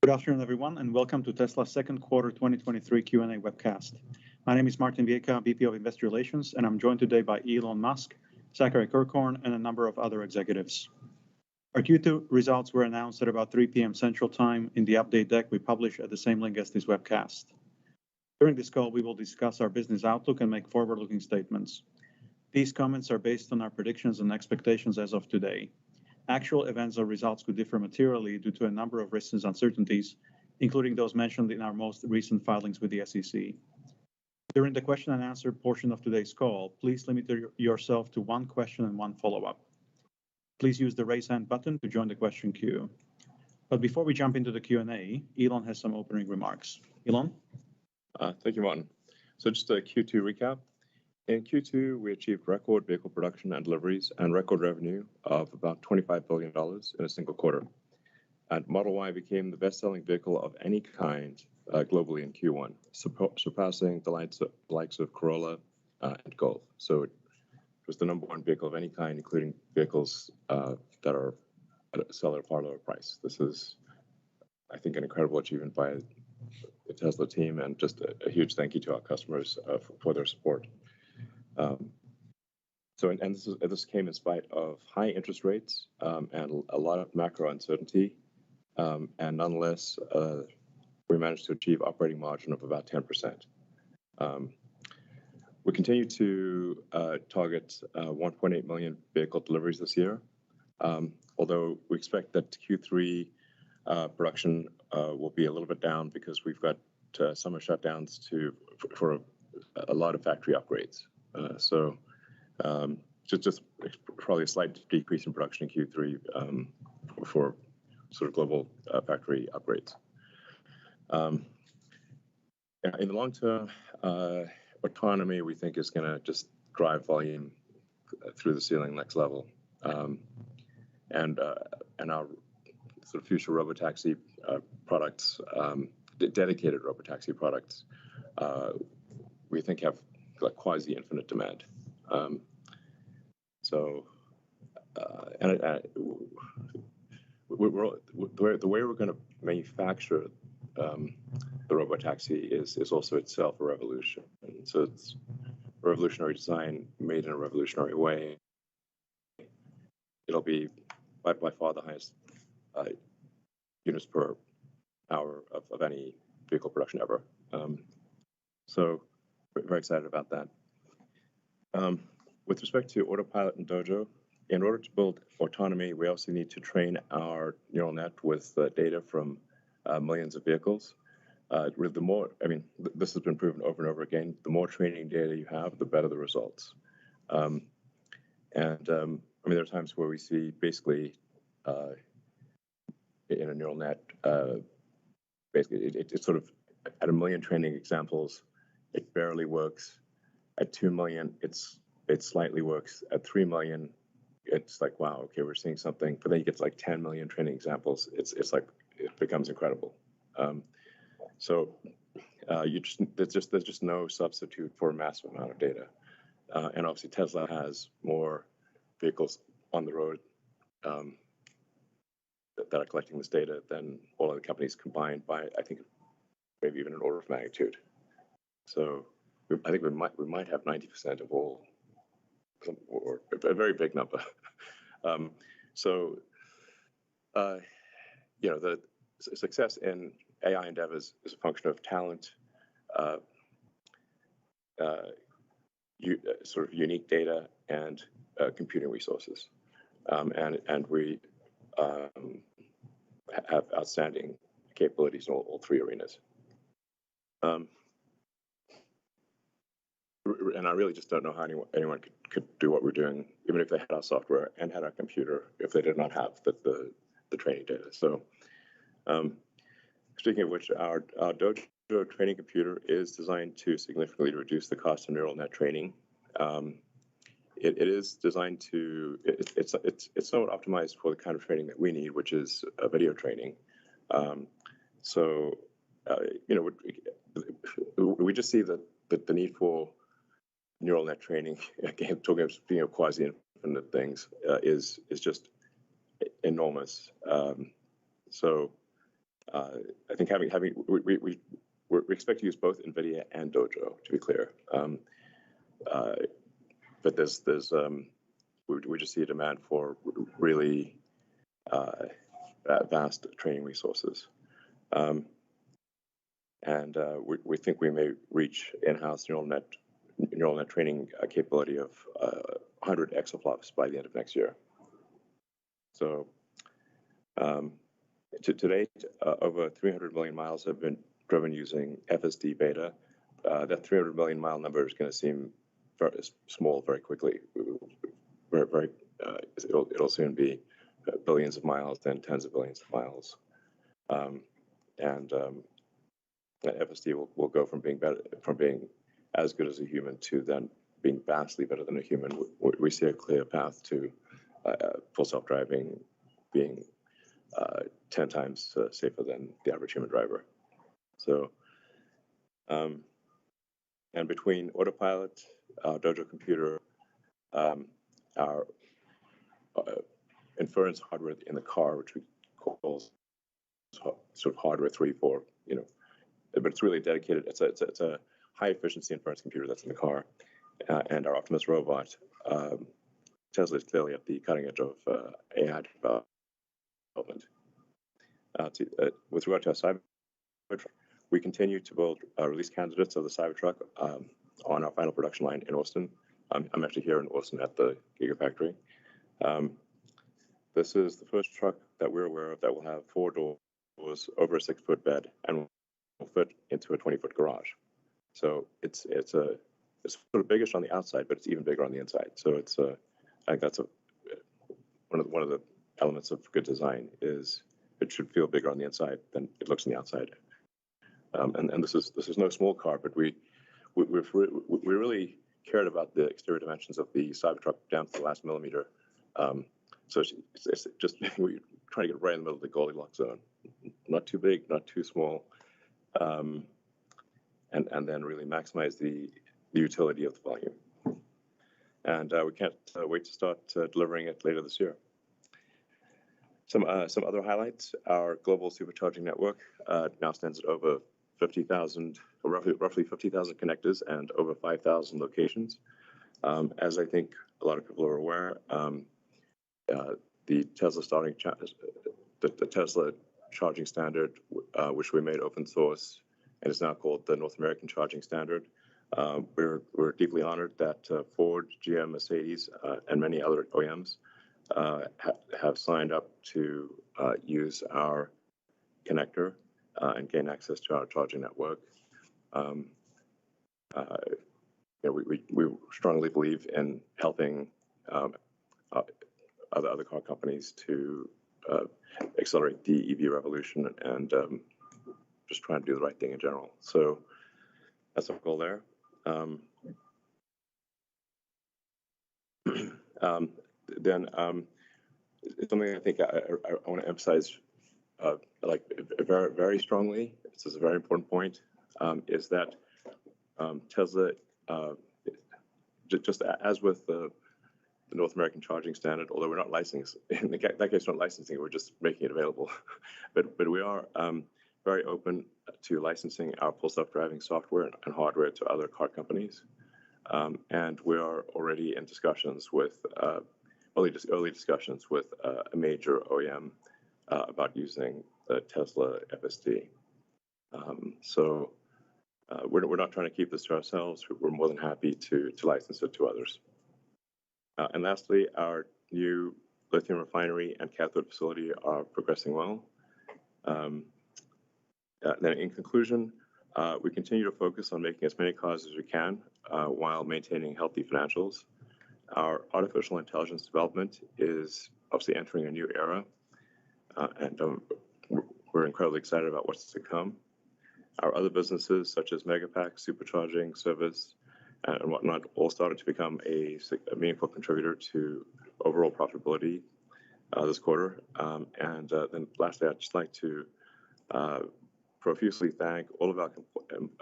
Good afternoon, everyone, and welcome to Tesla's second quarter 2023 Q&A webcast. My name is Martin Viecha, VP of Investor Relations, and I'm joined today by Elon Musk, Zachary Kirkhorn, and a number of other executives. Our Q2 results were announced at about 3 p.m. Central Time in the update deck we publish at the same link as this webcast. During this call, we will discuss our business outlook and make forward-looking statements. These comments are based on our predictions and expectations as of today. Actual events or results could differ materially due to a number of risks and uncertainties, including those mentioned in our most recent filings with the SEC. During the question and answer portion of today's call, please limit yourself to one question and one follow-up. Please use the raise hand button to join the question queue. But before we jump into the Q&A, Elon has some opening remarks. Elon? Thank you, Martin. So just a Q2 recap. In Q2, we achieved record vehicle production and deliveries and record revenue of about $25 billion in a single quarter. And Model Y became the best-selling vehicle of any kind globally in Q1, surpassing the likes of Corolla and Golf. So it was the number one vehicle of any kind, including vehicles that are sell at a far lower price. This is, I think, an incredible achievement by the Tesla team, and just a huge thank you to our customers for their support. This came in spite of high interest rates and a lot of macro uncertainty, and nonetheless, we managed to achieve operating margin of about 10%. We continue to target 1.8 million vehicle deliveries this year, although we expect that Q3 production will be a little bit down because we've got summer shutdowns for a lot of factory upgrades. Just probably a slight decrease in production in Q3 for sort of global factory upgrades. In the long term, autonomy, we think, is going to just drive volume through the ceiling next level. And our sort of future robotaxi products, dedicated robotaxi products, we think have like quasi-infinite demand. The way we're going to manufacture the robotaxi is also itself a revolution. And so it's revolutionary design made in a revolutionary way. It'll be by far the highest units per hour of any vehicle production ever. So we're very excited about that. With respect to Autopilot and Dojo, in order to build autonomy, we also need to train our neural net with data from millions of vehicles. The more, this has been proven over and over again, the more training data you have, the better the results. There are times where we see basically in a neural net, basically it's sort of at 1 million training examples, it barely works. At 2 million, it slightly works. At 3 million, it's like, wow, okay, we're seeing something. But then you get to like 10 million training examples. It's like, it becomes incredible. There's just no substitute for a massive amount of data. And obviously Tesla has more vehicles on the road that are collecting this data than all other companies combined by, I think, maybe even an order of magnitude. So I think we might have 90% of all, or a very big number. The success in AI endeavors is a function of talent, sort of unique data, and computing resources. And we have outstanding capabilities in all three arenas. And I really just don't know how anyone could do what we're doing, even if they had our software and had our computer, if they did not have the training data. So speaking of which, our Dojo training computer is designed to significantly reduce the cost of neural net training. It is designed to, it's somewhat optimized for the kind of training that we need, which is video training. We just see that the need for neural net training, again, talking about being quasi-infinite things, is just enormous. I think we expect to use both NVIDIA and Dojo, to be clear. But we just see a demand for really vast training resources. And we think we may reach in-house neural net training capability of 100 exaflops by the end of next year. So to date, over 300 million miles have been driven using FSD beta. That 300 million mile number is going to seem very small very quickly. It'll soon be billions of miles, then tens of billions of miles. FSD will go from being as good as a human to then being vastly better than a human. We see a clear path to full self-driving being 10 times safer than the average human driver. So, and between Autopilot, Dojo computer, our inference hardware in the car, which we call sort of hardware 3, 4, but it's really dedicated. It's a high efficiency inference computer that's in the car, and our Optimus robot. Tesla is clearly at the cutting edge of AI development. With regard to our Cybertruck, we continue to build release candidates of the Cybertruck on our final production line in Austin. I'm actually here in Austin at the Gigafactory. This is the first truck that we're aware of that will have 4 doors, over a 6-foot bed, and will fit into a 20-foot garage. So it's sort of biggish on the outside, but it's even bigger on the inside. So I think that's one of the elements of good design is it should feel bigger on the inside than it looks on the outside. And this is no small car, but we really cared about the exterior dimensions of the Cybertruck down to the last millimeter. So it's just we're trying to get right in the middle of the Goldilocks zone, not too big, not too small, and then really maximize the utility of the volume. And we can't wait to start delivering it later this year. Some other highlights: our global supercharging network now stands at over 50,000, roughly 50,000 connectors and over 5,000 locations. As I think a lot of people are aware, the Tesla charging standard, which we made open source, and is now called the North American Charging Standard. We're deeply honored that Ford, GM, Mercedes, and many other OEMs have signed up to use our connector and gain access to our charging network. We strongly believe in helping other car companies to accelerate the EV revolution and just trying to do the right thing in general. So that's our goal there. Then something I think I want to emphasize very, very strongly, this is a very important point, is that Tesla, just as with the North American Charging Standard, although we're not licensing, in that case, we're not licensing, we're just making it available. but we are very open to licensing our full self-driving software and hardware to other car companies. And we are already in discussions with, early discussions with a major OEM about using the Tesla FSD. So we're not trying to keep this to ourselves. We're more than happy to license it to others. And lastly, our new lithium refinery and cathode facility are progressing well. Then in conclusion, we continue to focus on making as many cars as we can while maintaining healthy financials. Our artificial intelligence development is obviously entering a new era, and we're incredibly excited about what's to come. Our other businesses, such as Megapack, supercharging, service, and whatnot, all started to become a meaningful contributor to overall profitability this quarter. And then lastly, I'd just like to profusely thank all of our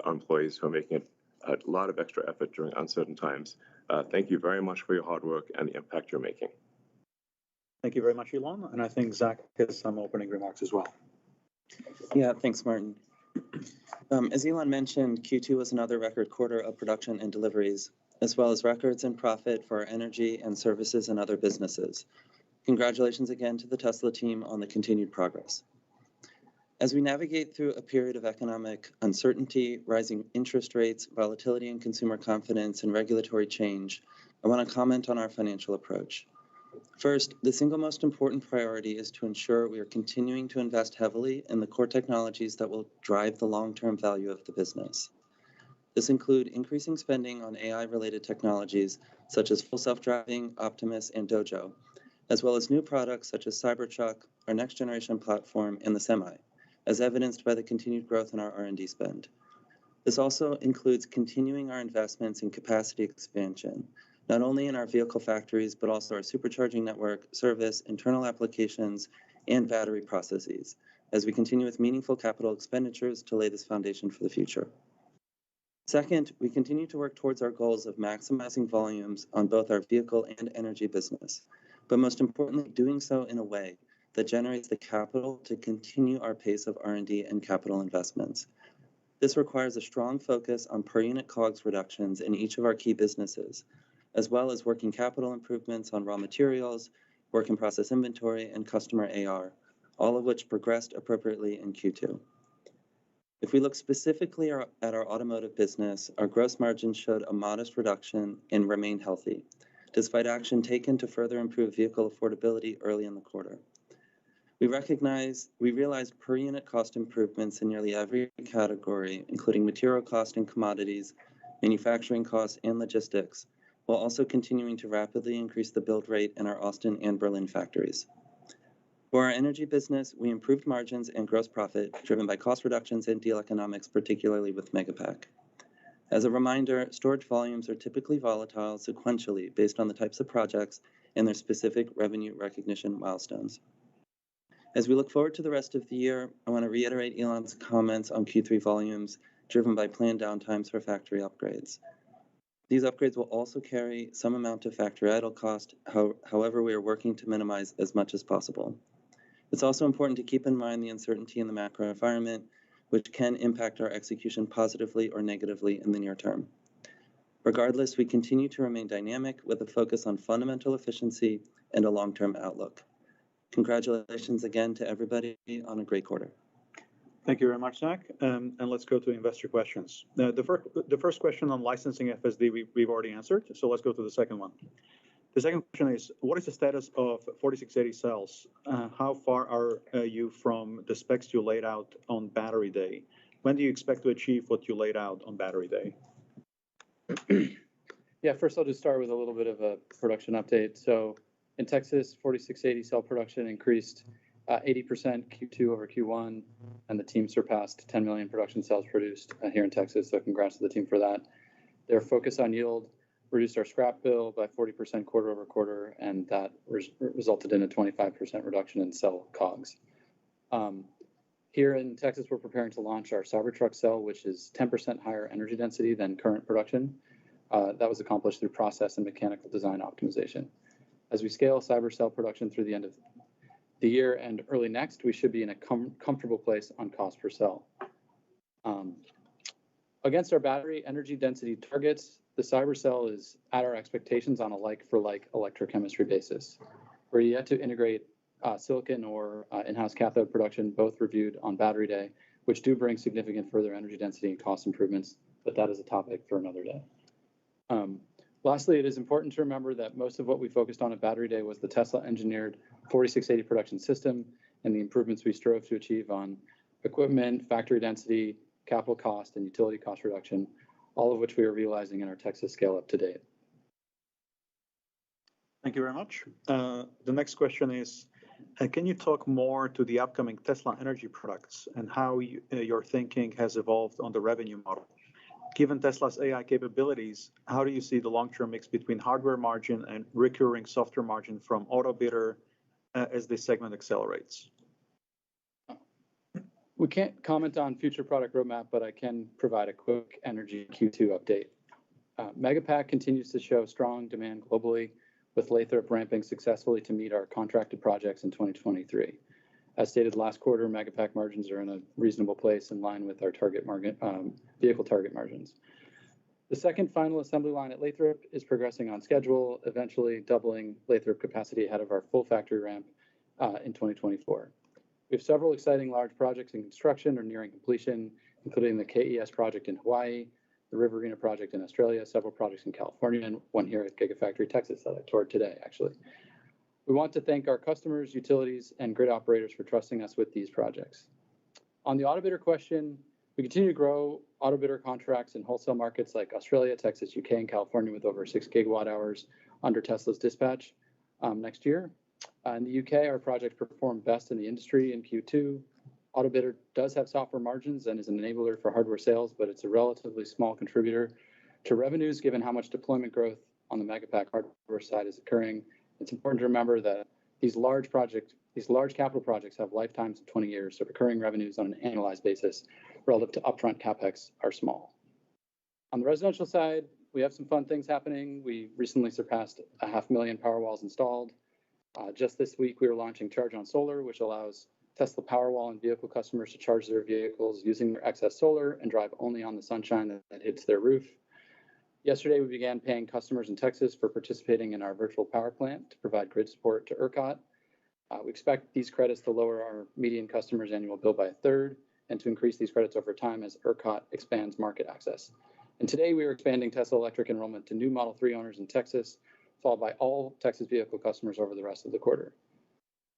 employees who are making a lot of extra effort during uncertain times. Thank you very much for your hard work and the impact you're making. Thank you very much, Elon. And I think Zach has some opening remarks as well. Yeah, thanks, Martin. As Elon mentioned, Q2 was another record quarter of production and deliveries, as well as records in profit for our energy and services and other businesses. Congratulations again to the Tesla team on the continued progress. As we navigate through a period of economic uncertainty, rising interest rates, volatility in consumer confidence, and regulatory change, I want to comment on our financial approach. First, the single most important priority is to ensure we are continuing to invest heavily in the core technologies that will drive the long-term value of the business. This includes increasing spending on AI-related technologies such as full self-driving, Optimus, and Dojo, as well as new products such as Cybertruck, our next-generation platform, and the Semi, as evidenced by the continued growth in our R&D spend. This also includes continuing our investments in capacity expansion, not only in our vehicle factories, but also our supercharging network, service, internal applications, and battery processes, as we continue with meaningful capital expenditures to lay this foundation for the future. Second, we continue to work towards our goals of maximizing volumes on both our vehicle and energy business, but most importantly, doing so in a way that generates the capital to continue our pace of R&D and capital investments. This requires a strong focus on per-unit COGS reductions in each of our key businesses, as well as working capital improvements on raw materials, work-in-process inventory, and customer AR, all of which progressed appropriately in Q2. If we look specifically at our automotive business, our gross margin showed a modest reduction and remained healthy, despite action taken to further improve vehicle affordability early in the quarter. We realized per unit cost improvements in nearly every category, including material cost and commodities, manufacturing costs, and logistics, while also continuing to rapidly increase the build rate in our Austin and Berlin factories. For our energy business, we improved margins and gross profit, driven by cost reductions and deal economics, particularly with Megapack. As a reminder, storage volumes are typically volatile sequentially based on the types of projects and their specific revenue recognition milestones. As we look forward to the rest of the year, I want to reiterate Elon's comments on Q3 volumes driven by planned downtimes for factory upgrades. These upgrades will also carry some amount of factory idle cost, however, we are working to minimize as much as possible. It's also important to keep in mind the uncertainty in the macro environment, which can impact our execution positively or negatively in the near term. Regardless, we continue to remain dynamic with a focus on fundamental efficiency and a long-term outlook. Congratulations again to everybody on a great quarter. Thank you very much, Zach. And let's go to investor questions. The first question on licensing FSD we've already answered, so let's go to the second one. The second question is, what is the status of 4680 cells? How far are you from the specs you laid out on Battery Day? When do you expect to achieve what you laid out on Battery Day? Yeah, first I'll just start with a little bit of a production update. So in Texas, 4680 cell production increased 80% Q2 over Q1, and the team surpassed 10 million production cells produced here in Texas, so congrats to the team for that. Their focus on yield reduced our scrap bill by 40% quarter over quarter, and that resulted in a 25% reduction in cell COGS. Here in Texas, we're preparing to launch our Cybertruck cell, which is 10% higher energy density than current production. That was accomplished through process and mechanical design optimization. As we scale Cyber cell production through the end of the year and early next, we should be in a comfortable place on cost per cell. Against our battery energy density targets, the Cyber cell is at our expectations on a like-for-like electrochemistry basis. We're yet to integrate silicon or in-house cathode production, both reviewed on Battery Day, which do bring significant further energy density and cost improvements, but that is a topic for another day. Lastly, it is important to remember that most of what we focused on at Battery Day was the Tesla-engineered 4680 production system and the improvements we strove to achieve on equipment, factory density, capital cost, and utility cost reduction, all of which we are realizing in our Texas scale-up to date. Thank you very much. The next question is, can you talk more to the upcoming Tesla energy products and how your thinking has evolved on the revenue model? Given Tesla's AI capabilities, how do you see the long-term mix between hardware margin and recurring software margin from AutoBidder as this segment accelerates? We can't comment on future product roadmap, but I can provide a quick energy Q2 update. Megapack continues to show strong demand globally, with Lathrop ramping successfully to meet our contracted projects in 2023. As stated last quarter, Megapack margins are in a reasonable place in line with our target market, vehicle target margins. The second final assembly line at Lathrop is progressing on schedule, eventually doubling Lathrop capacity ahead of our full factory ramp in 2024. We have several exciting large projects in construction or nearing completion, including the KES project in Hawaii, the Riverina project in Australia, several projects in California, and one here at Gigafactory Texas that I toured today, actually. We want to thank our customers, utilities, and grid operators for trusting us with these projects. On the autobidder question, we continue to grow autobidder contracts in wholesale markets like Australia, Texas, UK, and California with over 6 gigawatt hours under Tesla's dispatch next year. In the UK, our projects performed best in the industry in Q2. Autobidder does have software margins and is an enabler for hardware sales, but it's a relatively small contributor to revenues given how much deployment growth on the Megapack hardware side is occurring. It's important to remember that these large capital projects have lifetimes of 20 years, so recurring revenues on an annualized basis relative to upfront CapEx are small. On the residential side, we have some fun things happening. We recently surpassed 500,000 Powerwalls installed. Just this week, we were launching Charge on Solar, which allows Tesla Powerwall and vehicle customers to charge their vehicles using their excess solar and drive only on the sunshine that hits their roof. Yesterday, we began paying customers in Texas for participating in our virtual power plant to provide grid support to ERCOT. We expect these credits to lower our median customers' annual bill by a third and to increase these credits over time as ERCOT expands market access. And today, we are expanding Tesla Electric enrollment to new Model 3 owners in Texas, followed by all Texas vehicle customers over the rest of the quarter.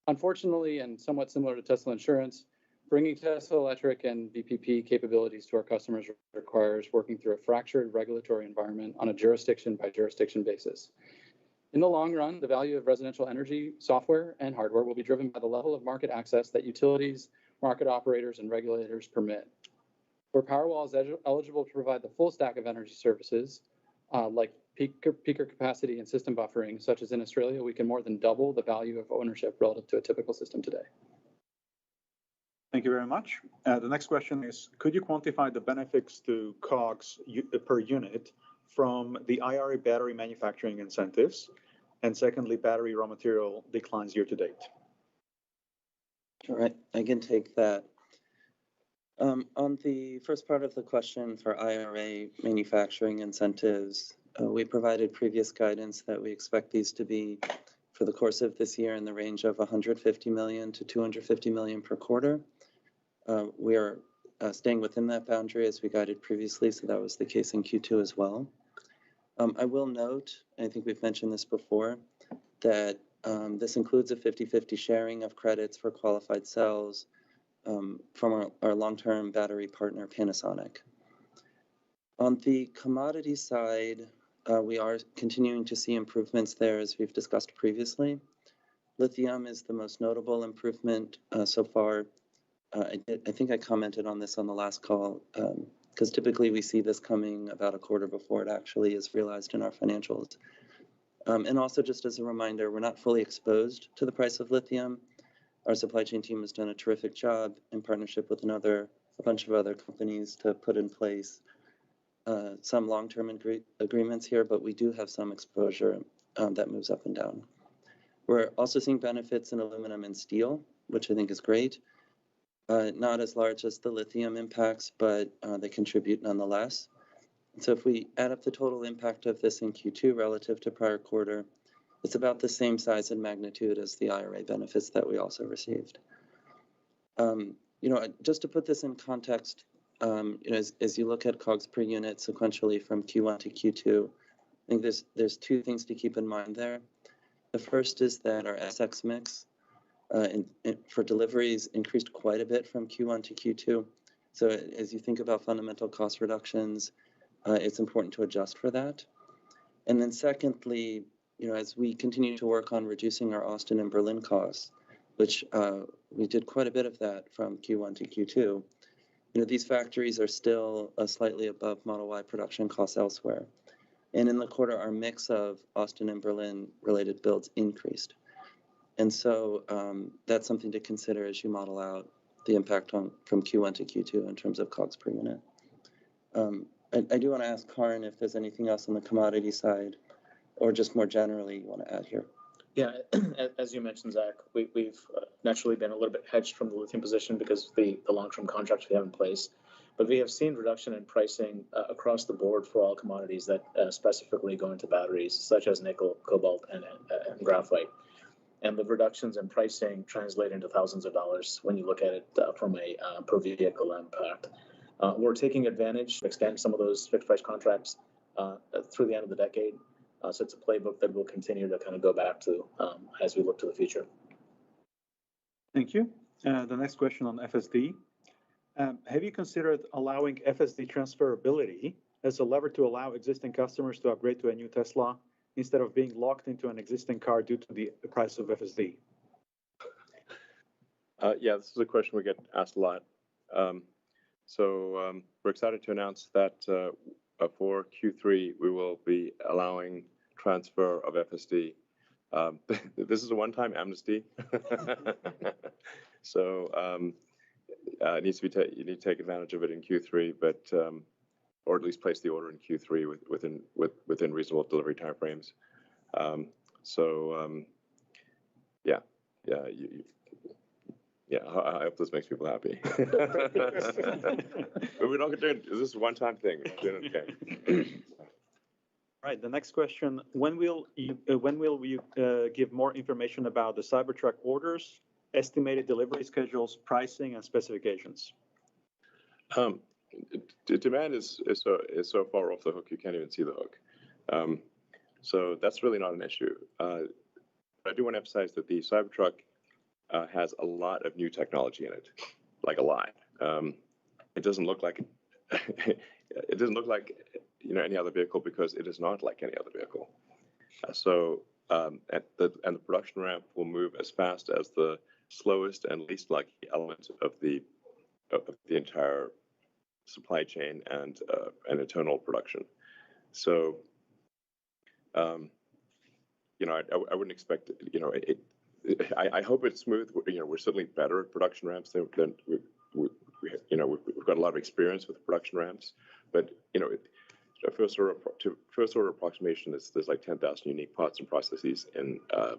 Unfortunately, and somewhat similar to Tesla Insurance, bringing Tesla Electric and VPP capabilities to our customers requires working through a fractured regulatory environment on a jurisdiction-by-jurisdiction basis. In the long run, the value of residential energy software and hardware will be driven by the level of market access that utilities, market operators, and regulators permit. Where Powerwall is eligible to provide the full stack of energy services, like peaker capacity and system buffering, such as in Australia, we can more than double the value of ownership relative to a typical system today. Thank you very much. The next question is, could you quantify the benefits to COGS per unit from the IRA battery manufacturing incentives? And secondly, battery raw material declines year to date. All right, I can take that. On the first part of the question for IRA manufacturing incentives, we provided previous guidance that we expect these to be for the course of this year in the range of 150 million to 250 million per quarter. We are staying within that boundary as we guided previously, so that was the case in Q2 as well. I will note, and I think we've mentioned this before, that this includes a 50-50 sharing of credits for qualified cells from our long-term battery partner, Panasonic. On the commodity side, we are continuing to see improvements there, as we've discussed previously. Lithium is the most notable improvement so far. I think I commented on this on the last call, because typically we see this coming about a quarter before it actually is realized in our financials. And also, just as a reminder, we're not fully exposed to the price of lithium. Our supply chain team has done a terrific job in partnership with a bunch of other companies to put in place some long-term agreements here, but we do have some exposure that moves up and down. We're also seeing benefits in aluminum and steel, which I think is great. Not as large as the lithium impacts, but they contribute nonetheless. So if we add up the total impact of this in Q2 relative to prior quarter, it's about the same size and magnitude as the IRA benefits that we also received. Just to put this in context, as you look at COGS per unit sequentially from Q1 to Q2, I think there's two things to keep in mind there. The first is that our SX mix for deliveries increased quite a bit from Q1 to Q2. So as you think about fundamental cost reductions, it's important to adjust for that. And then secondly, as we continue to work on reducing our Austin and Berlin costs, which we did quite a bit of that from Q1 to Q2, these factories are still slightly above Model Y production costs elsewhere. And in the quarter, our mix of Austin and Berlin related builds increased. And so that's something to consider as you model out the impact from Q1 to Q2 in terms of COGS per unit. I do want to ask Karin if there's anything else on the commodity side or just more generally you want to add here. Yeah, as you mentioned, Zach, we've naturally been a little bit hedged from the lithium position because of the long-term contracts we have in place. But we have seen reduction in pricing across the board for all commodities that specifically go into batteries, such as nickel, cobalt, and graphite. And the reductions in pricing translate into thousands of dollars when you look at it from a per vehicle impact. We're taking advantage to extend some of those fixed price contracts through the end of the decade. So it's a playbook that we'll continue to kind of go back to as we look to the future. Thank you. The next question on FSD. Have you considered allowing FSD transferability as a lever to allow existing customers to upgrade to a new Tesla instead of being locked into an existing car due to the price of FSD? Yeah, this is a question we get asked a lot. We're excited to announce that for Q3, we will be allowing transfer of FSD. This is a one-time amnesty. It needs to be you need to take advantage of it in Q3, but or at least place the order in Q3 within reasonable delivery timeframes. I hope this makes people happy. But we're not going to do it. This is a one-time thing. We're doing okay. Right. The next question: When will you give more information about the Cybertruck orders, estimated delivery schedules, pricing, and specifications? Demand is so far off the hook you can't even see the hook. So that's really not an issue. I do want to emphasize that the Cybertruck has a lot of new technology in it, like a lot. It doesn't look like any other vehicle because it is not like any other vehicle. And the production ramp will move as fast as the slowest and least lucky element of the entire supply chain and internal production. So I wouldn't expect I hope it's smooth. We're certainly better at production ramps than we've got a lot of experience with production ramps, but a first order approximation is there's like 10,000 unique parts and processes in the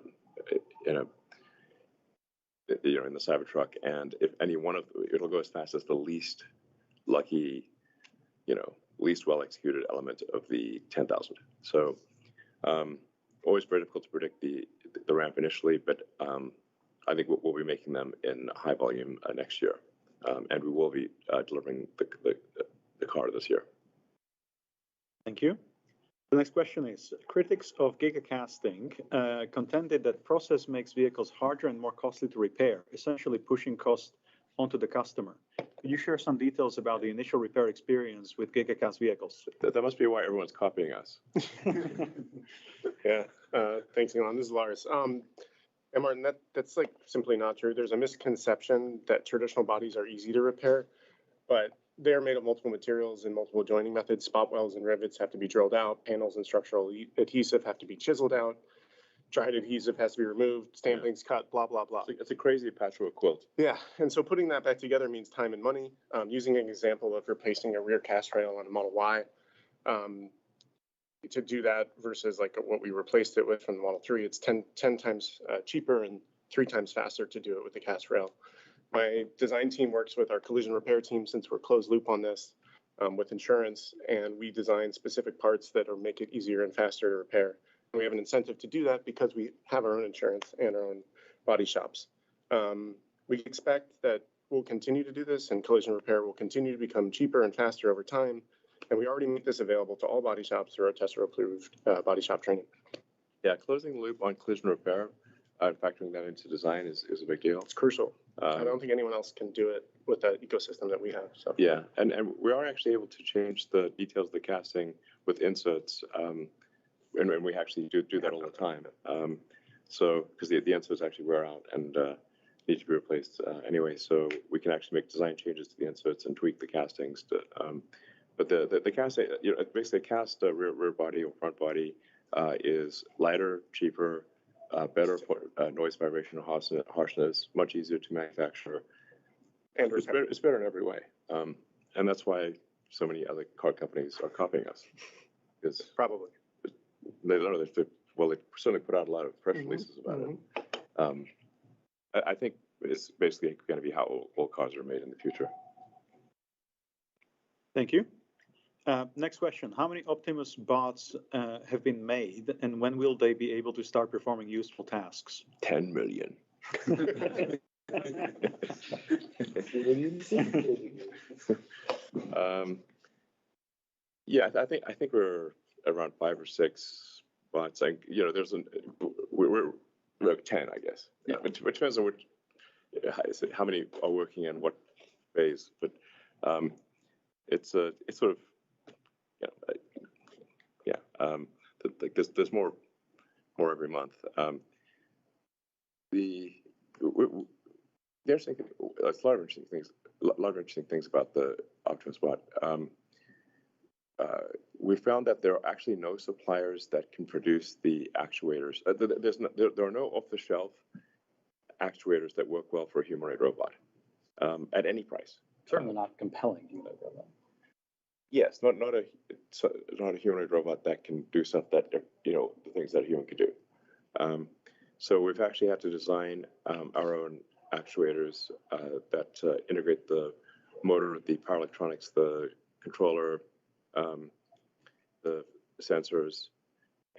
Cybertruck, and if any one of it'll go as fast as the least lucky, least well executed element of the 10,000. So always very difficult to predict the ramp initially, but I think we'll be making them in high volume next year, and we will be delivering the car this year. Thank you. The next question is, critics of gigacasting contended that process makes vehicles harder and more costly to repair, essentially pushing costs onto the customer. Could you share some details about the initial repair experience with gigacast vehicles? That must be why everyone's copying us. Yeah, thanks, Elon. This is Lars. And Martin, that's like simply not true. There's a misconception that traditional bodies are easy to repair, but they're made of multiple materials and multiple joining methods. Spot welds and rivets have to be drilled out. Panels and structural adhesive have to be chiseled out. Dried adhesive has to be removed. Stampings cut, blah, blah, blah. It's a crazy patchwork quilt. Yeah, and so putting that back together means time and money. Using an example of replacing a rear cast rail on a Model Y, to do that versus like what we replaced it with from the Model 3, it's 10 times cheaper and 3 times faster to do it with the cast rail. My design team works with our collision repair team since we're closed loop on this with insurance, and we design specific parts that make it easier and faster to repair. And we have an incentive to do that because we have our own insurance and our own body shops. We expect that we'll continue to do this, and collision repair will continue to become cheaper and faster over time. And we already make this available to all body shops through our Tesla-approved body shop training. Yeah, closing the loop on collision repair, factoring that into design is a big deal. It's crucial. I don't think anyone else can do it with that ecosystem that we have. So. Yeah, and we are actually able to change the details of the casting with inserts, and we actually do that all the time. So because the inserts actually wear out and need to be replaced anyway, so we can actually make design changes to the inserts and tweak the castings. But the casting, basically a cast rear body or front body is lighter, cheaper, better for noise, vibration, and harshness, much easier to manufacture, and it's better in every way. And that's why so many other car companies are copying us. Because probably they don't know they're well, they certainly put out a lot of press releases about it. I think it's basically going to be how all cars are made in the future. Thank you. Next question. How many Optimus bots have been made, and when will they be able to start performing useful tasks? 10 million. Yeah, I think we're around 5 or 6 bots. We're 10, I guess. Yeah, it depends on how many are working in what phase. But it's sort of like there's more every month. There's a lot of interesting things about the Optimus bot. We found that there are actually no suppliers that can produce the actuators. There are no off-the-shelf actuators that work well for a humanoid robot at any price. Certainly not compelling humanoid robot. Yes, not a humanoid robot that can do stuff that the things that a human could do. So we've actually had to design our own actuators that integrate the motor, the power electronics, the controller, the sensors,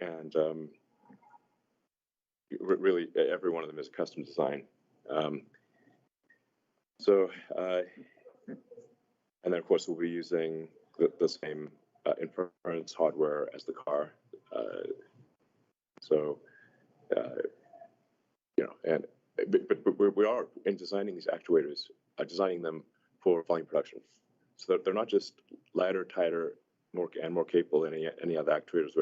and really every one of them is custom design. And then of course we'll be using the same inference hardware as the car. But we are in designing these actuators, designing them for volume production, so that they're not just lighter, tighter, more capable than any other actuators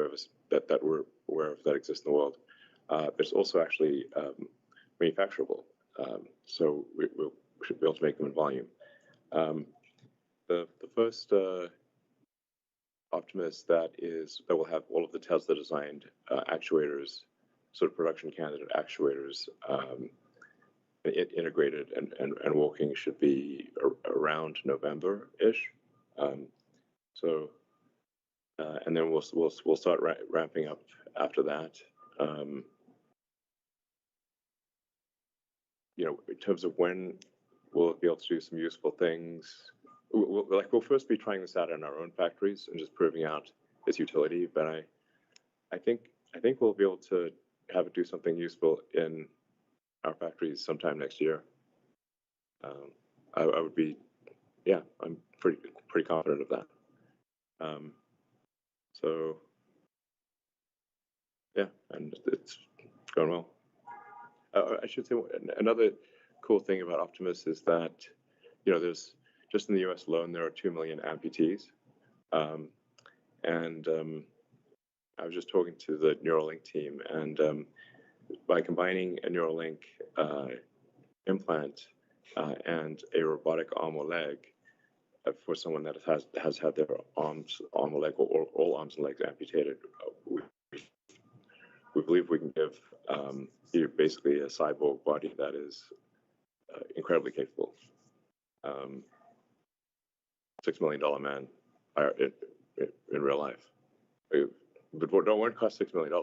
that we're aware of that exist in the world. There's also actually manufacturable, so we should be able to make them in volume. The first Optimus that will have all of the Tesla designed actuators, sort of production candidate actuators, integrated and working should be around November-ish. And then we'll start ramping up after that. In terms of when we'll be able to do some useful things, we'll first be trying this out in our own factories and just proving out its utility. But I think we'll be able to have it do something useful in our factories sometime next year. I would be, I'm pretty confident of that. And it's going well. I should say another cool thing about Optimus is that there's just in the U.S. alone there are 2 million amputees, and I was just talking to the Neuralink team, and by combining a Neuralink implant and a robotic arm or leg for someone that has had their arm or leg, or all arms and legs amputated, we believe we can give you basically a cyborg body that is incredibly capable. $6 million man in real life. But won't cost $6 million.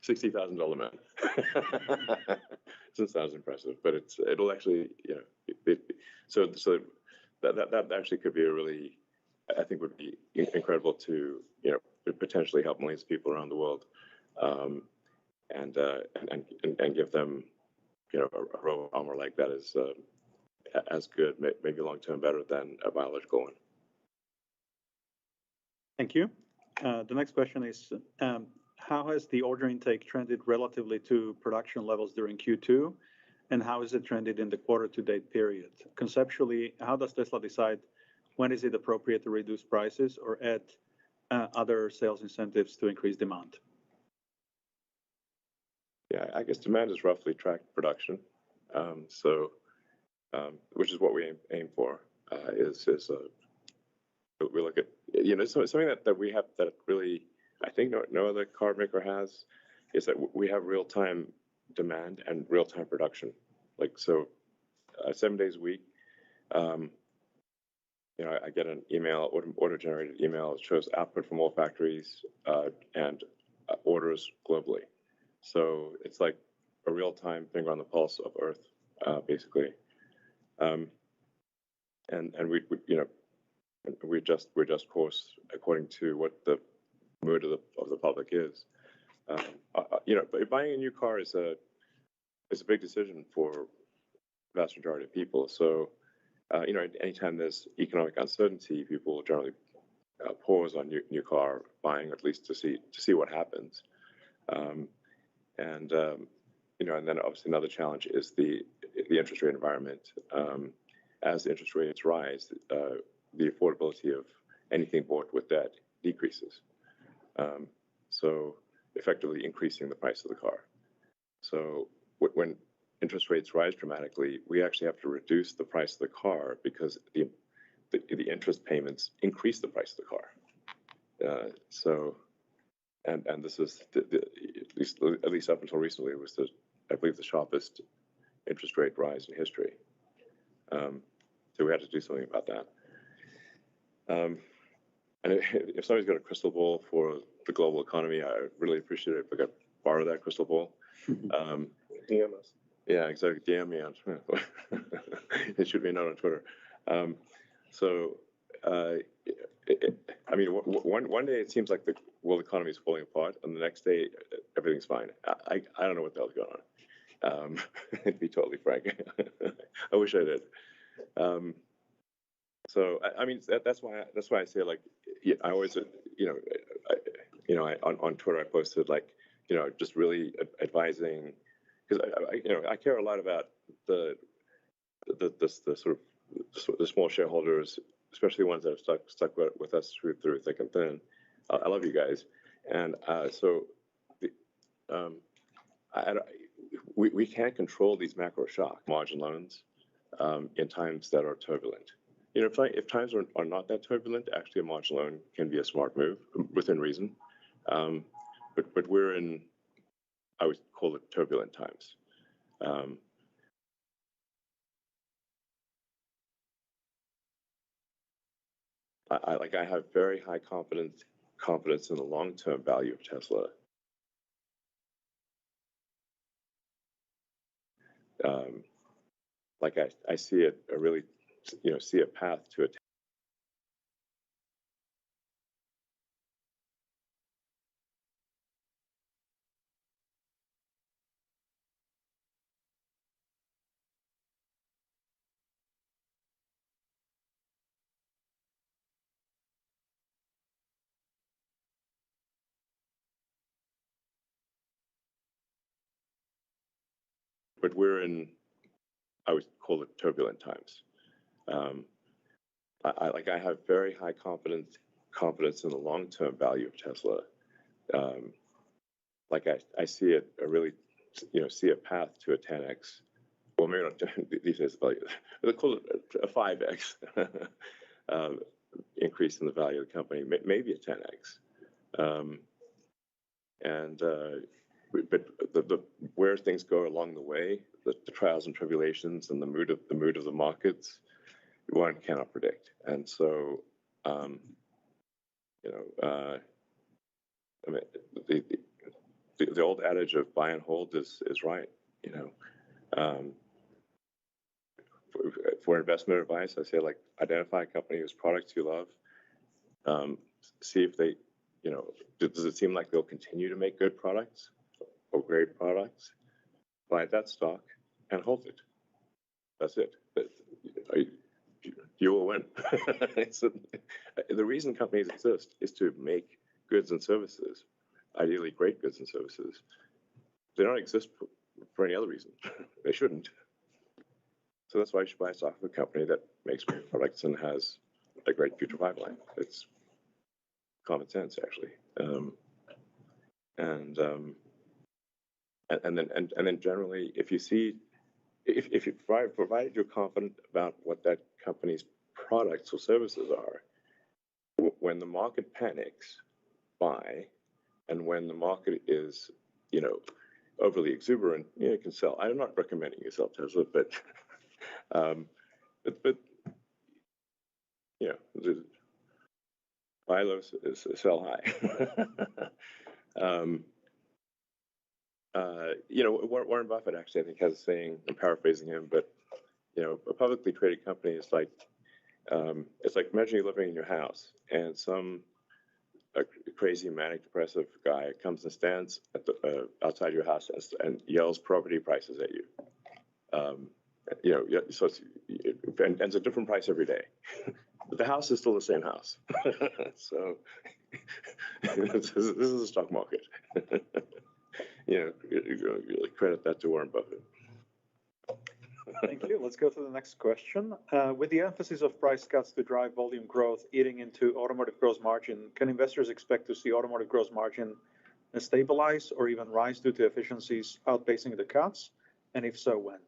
$60,000 man. Doesn't sound impressive, but it'll actually, so that actually could be a really, I think would be incredible to, potentially help millions of people around the world, and give them, a robot arm or leg that is as good, maybe long term better than a biological one. Thank you. The next question is, how has the order intake trended relatively to production levels during Q2, and how has it trended in the quarter-to-date period? Conceptually, how does Tesla decide when is it appropriate to reduce prices or add other sales incentives to increase demand? Yeah, I guess demand is roughly tracked production, which is what we aim for. We look at something that we have that really I think no other car maker has, is that we have real-time demand and real-time production. 7 days a week, I get an email, auto-generated email that shows output from all factories and orders globally. So it's like a real-time finger on the pulse of Earth, basically. And we adjust course according to what the mood of the public is. But buying a new car is a big decision for the vast majority of people. So, anytime there's economic uncertainty, people generally pause on new car buying, at least to see what happens. And then obviously another challenge is the interest rate environment. As interest rates rise, the affordability of anything bought with debt decreases. So effectively increasing the price of the car. So when interest rates rise dramatically, we actually have to reduce the price of the car because the interest payments increase the price of the car. And this is at least up until recently, it was I believe the sharpest interest rate rise in history. So we had to do something about that. And if somebody's got a crystal ball for the global economy, I really appreciate it if I could borrow that crystal ball. DM us. Yeah, exactly. DM me on Twitter. It should be a note on Twitter. One day it seems like the world economy is falling apart, and the next day everything's fine. I don't know what the hell's going on. To be totally frank, I wish I did. That's why I say, like, I always on Twitter I posted, like, just really advising, because I care a lot about the sort of the small shareholders, especially ones that have stuck with us through thick and thin. I love you guys, and we can't control these macro shock margin loans in times that are turbulent. If times are not that turbulent, actually a margin loan can be a smart move within reason. But we're in, I would call it, turbulent times. I have very high confidence in the long-term value of Tesla. I see it really, see a path to a. But we're in, I would call it, turbulent times. I have very high confidence in the long-term value of Tesla. I see it really, see a path to a 10x, well, maybe not these days, but they'll call it a 5x increase in the value of the company, maybe a 10x. But where things go along the way, the trials and tribulations and the mood of the markets, one cannot predict. And so, the old adage of buy and hold is right. For investment advice, I say, like, identify a company whose products you love. See if they, does it seem like they'll continue to make good products or great products? Buy that stock and hold it. That's it. You will win. The reason companies exist is to make goods and services, ideally great goods and services. They don't exist for any other reason. They shouldn't. So that's why you should buy a stock of a company that makes great products and has a great future pipeline. It's common sense, actually. And then generally, if you provided you're confident about what that company's products or services are, when the market panics, buy, and when the market is, overly exuberant, you can sell. I'm not recommending you sell Tesla, but buy low, sell high. Warren Buffett actually, I think, has a saying. I'm paraphrasing him, but a publicly traded company is like it's like imagine you're living in your house and some crazy manic depressive guy comes and stands at the outside your house and yells property prices at you. So it's a different price every day, but the house is still the same house. So this is a stock market. You credit that to Warren Buffett. Thank you. Let's go to the next question. With the emphasis of price cuts to drive volume growth eating into automotive gross margin, can investors expect to see automotive gross margin stabilize or even rise due to efficiencies outpacing the cuts? And if so, when?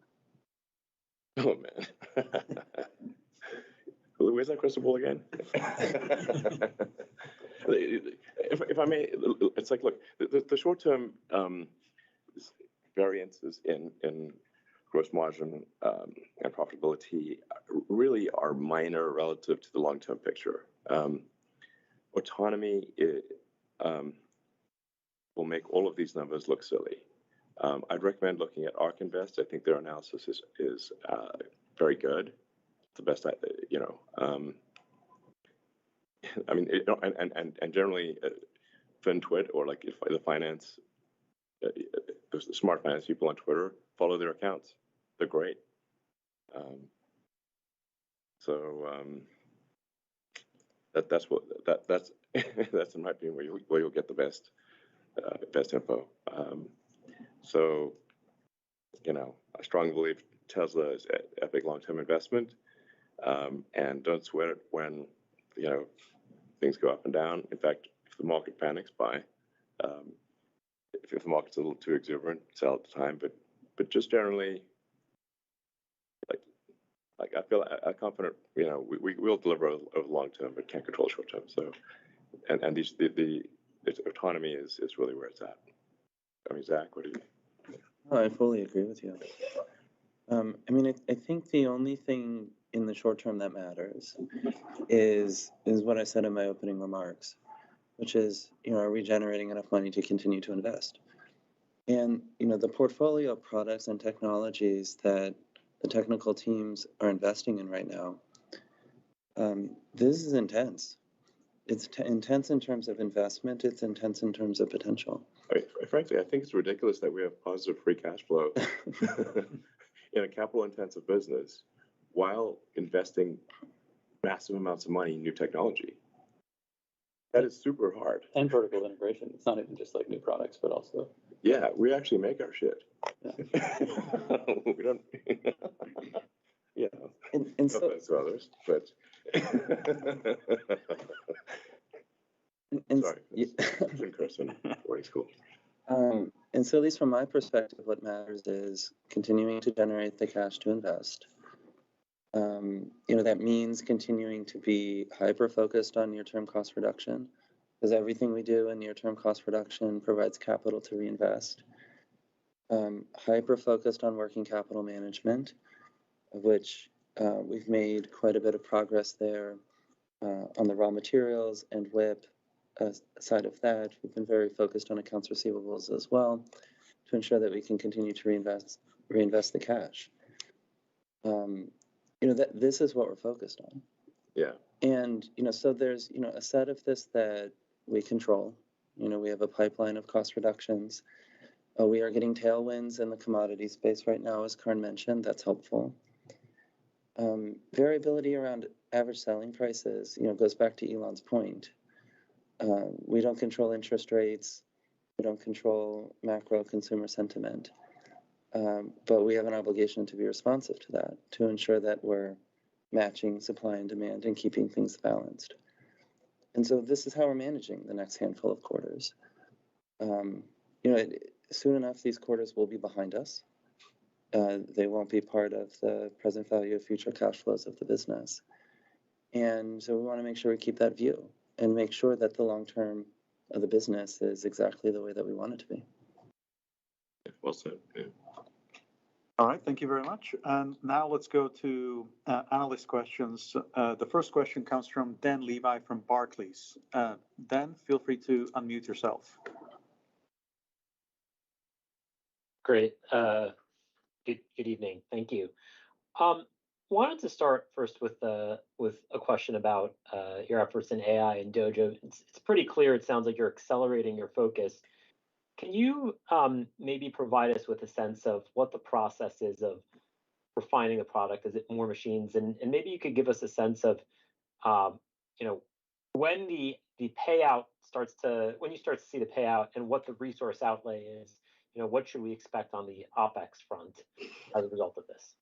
Oh, man. Where's that crystal ball again? If I may, it's like, look, the short-term variances in gross margin and profitability really are minor relative to the long-term picture. Autonomy will make all of these numbers look silly. I'd recommend looking at ARK Invest. I think their analysis is very good. It's the best, and generally, FinTwit or like if the finance, the smart finance people on Twitter follow their accounts. They're great. That's that's in my opinion where you'll get the best info. I strongly believe Tesla is a big long-term investment, and don't sweat it when things go up and down. In fact, if the market panics, buy. If the market's a little too exuberant, sell at the time. But just generally, like I feel confident. We will deliver over long term, but can't control short term. So, and the autonomy is really where it's at. I mean, Zach, what do you? Oh, I fully agree with you. I think the only thing in the short term that matters is what I said in my opening remarks, which is, are we generating enough money to continue to invest? And, the portfolio of products and technologies that the technical teams are investing in right now, this is intense. It's intense in terms of investment. It's intense in terms of potential. Frankly, I think it's ridiculous that we have positive free cash flow in a capital-intensive business while investing massive amounts of money in new technology. That is super hard. And vertical integration. It's not even just like new products, but also. Yeah, we actually make our shit. Yeah. We don't. And so, to others, but. Sorry, shouldn't curse in boarding school. And so, at least from my perspective, what matters is continuing to generate the cash to invest. That means continuing to be hyper-focused on near-term cost reduction, because everything we do in near-term cost reduction provides capital to reinvest. Hyper-focused on working capital management, of which we've made quite a bit of progress there on the raw materials and WIP side of that. We've been very focused on accounts receivables as well to ensure that we can continue to reinvest the cash. That this is what we're focused on. Yeah. And, so there's, a set of this that we control. We have a pipeline of cost reductions. We are getting tailwinds in the commodity space right now, as Karn mentioned. That's helpful. Variability around average selling prices, goes back to Elon's point. We don't control interest rates. We don't control macro consumer sentiment. But we have an obligation to be responsive to that, to ensure that we're matching supply and demand and keeping things balanced. And so this is how we're managing the next handful of quarters. Soon enough, these quarters will be behind us. They won't be part of the present value of future cash flows of the business. And so we want to make sure we keep that view and make sure that the long term of the business is exactly the way that we want it to be. Well said. Yeah. All right, thank you very much. And now let's go to analyst questions. The first question comes from Dan Levi from Barclays. Dan, feel free to unmute yourself. Great. Good evening. Thank you. Wanted to start first with a question about your efforts in AI and Dojo. It's pretty clear. It sounds like you're accelerating your focus. Can you maybe provide us with a sense of what the process is of refining a product? Is it more machines? And maybe you could give us a sense of, when the payout when you start to see the payout and what the resource outlay is, what should we expect on the OpEx front as a result of this?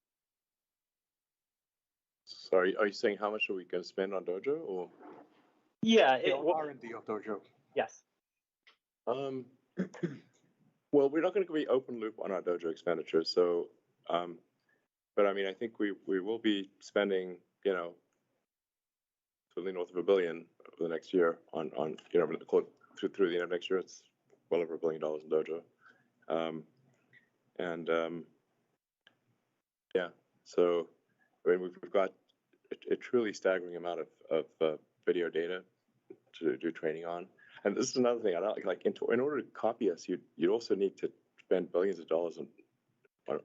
Sorry, are you saying how much are we going to spend on Dojo, or? Yeah, R&D of Dojo. Yes. Well, we're not going to be open loop on our Dojo expenditures, so, but I mean, I think we will be spending, certainly north of $1 billion over the next year on through the end of next year. It's well over $1 billion in Dojo, yeah. So, I mean, we've got a truly staggering amount of video data to do training on. And this is another thing. I don't like in order to copy us, you also need to spend billions of dollars